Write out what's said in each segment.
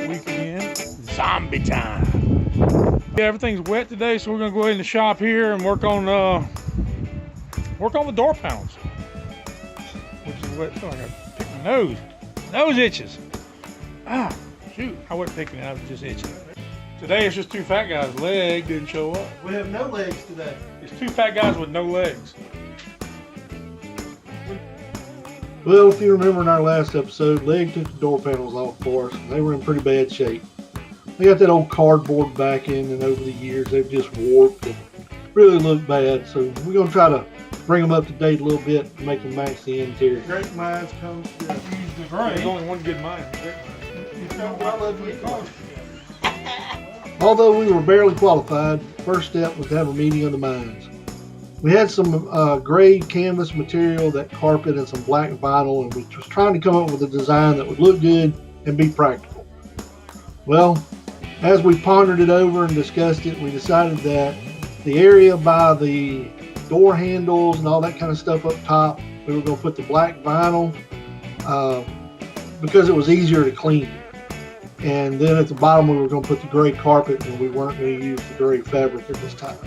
Week again. Zombie time. Yeah, everything's wet today, so we're gonna go ahead in the shop here and work on the door panels. Which is wet. Oh, I gotta pick my nose. Nose itches. Ah, shoot. I wasn't picking it, I was just itching. Today it's just two fat guys. Leg didn't show up. We have no legs today. It's two fat guys with no legs. Well, if you remember in our last episode, Leg took the door panels off for us. They were in pretty bad shape. They got that old cardboard backing, and over the years they've just warped and really look bad. So we're going to try to bring them up to date a little bit and make them match the interior. Great minds come together. There's only one good mind. Although we were barely qualified, first step was to have a meeting of the minds. We had some gray canvas material, that carpet, and some black vinyl, and we was trying to come up with a design that would look good and be practical. Well, as we pondered it over and discussed it, we decided that the area by the door handles and all that kind of stuff up top, we were going to put the black vinyl because it was easier to clean. And then at the bottom, we were going to put the gray carpet, and we weren't going to use the gray fabric at this time.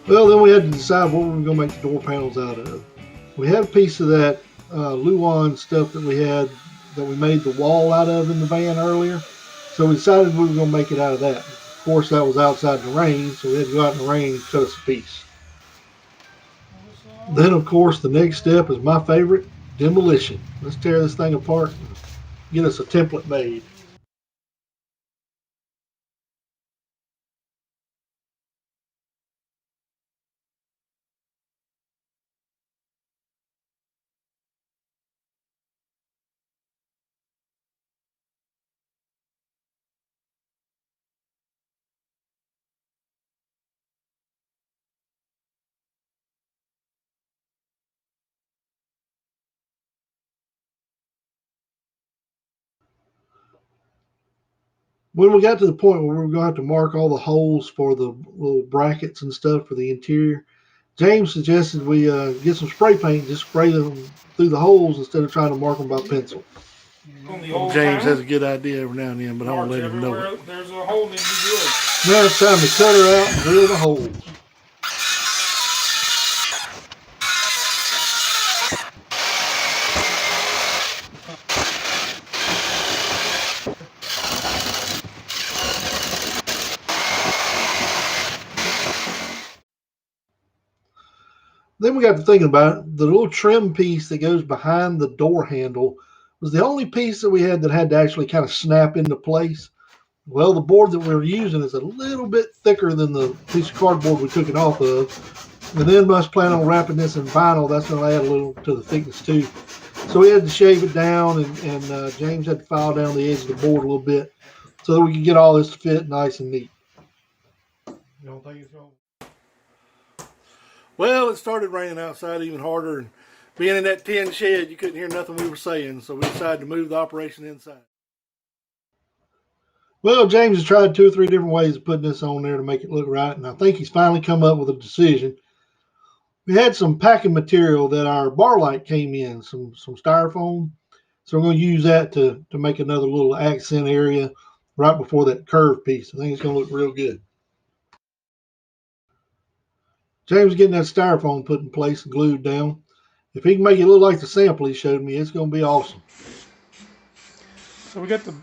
Well, then we had to decide what we were going to make the door panels out of. We had a piece of that Luan stuff that we had, that we made the wall out of in the van earlier. So we decided we were going to make it out of that. Of course, that was outside in the rain, so we had to go out in the rain and cut us a piece. Then, of course, the next step is my favorite, demolition. Let's tear this thing apart and get us a template made. When we got to the point where we were going to have to mark all the holes for the little brackets and stuff for the interior, James suggested we get some spray paint and just spray them through the holes instead of trying to mark them by pencil. James has a good idea every now and then, but I don't let him know it. There's a hole that you drill. Now it's time to cut her out and drill the holes. Then we got to thinking about it. The little trim piece that goes behind the door handle was the only piece that we had that had to actually kind of snap into place. Well, the board that we were using is a little bit thicker than the piece of cardboard we took it off of. And then must plan on wrapping this in vinyl. That's going to add a little to the thickness too. So we had to shave it down, and James had to file down the edge of the board a little bit so that we could get all this to fit nice and neat. You don't think it's wrong? Well, it started raining outside even harder, and being in that tin shed, you couldn't hear nothing we were saying, so we decided to move the operation inside. Well, James has tried 2 or 3 different ways of putting this on there to make it look right, and I think he's finally come up with a decision. We had some packing material that our bar light came in, some styrofoam, so we're going to use that to make another little accent area right before that curved piece. I think it's going to look real good. James is getting that styrofoam put in place and glued down. If he can make it look like the sample he showed me, it's going to be awesome. So we got the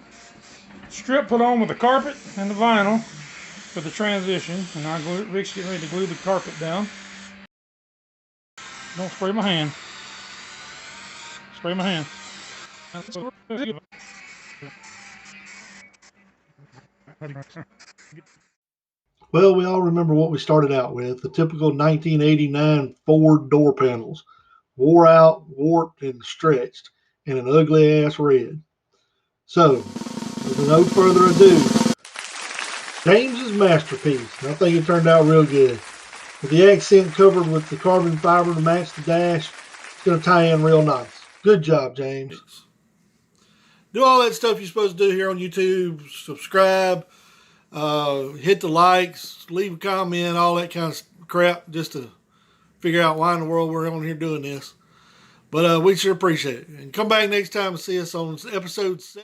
strip put on with the carpet and the vinyl for the transition. And now Rick's getting ready to glue the carpet down. Don't spray my hand. Spray my hand. Well, we all remember what we started out with, the typical 1989 Ford door panels. Wore out, warped, and stretched, and an ugly-ass red. So, with no further ado, James's masterpiece. I think it turned out real good. With the accent covered with the carbon fiber to match the dash, it's going to tie in real nice. Good job, James. Do all that stuff you're supposed to do here on YouTube. Subscribe. Hit the likes, leave a comment, all that kind of crap, just to figure out why in the world we're on here doing this. But we sure appreciate it. And come back next time and see us on episode 7.